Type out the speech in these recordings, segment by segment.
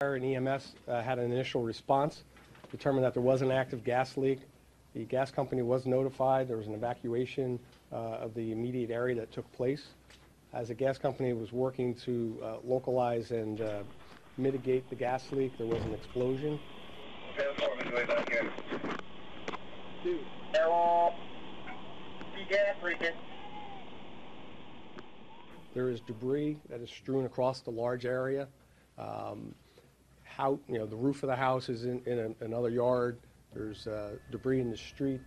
Fire and EMS had an initial response, determined that there was an active gas leak. The gas company was notified. There was an evacuation of the immediate area that took place. As the gas company was working to localize and mitigate the gas leak, there was an explosion. Way back here. There is debris that is strewn across the large area. The roof of the house is in another yard. There's debris in the street.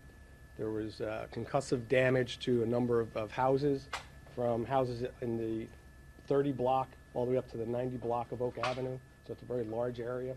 There was concussive damage to a number of houses, from houses in the 30 block all the way up to the 90 block of Oak Avenue. So it's a very large area.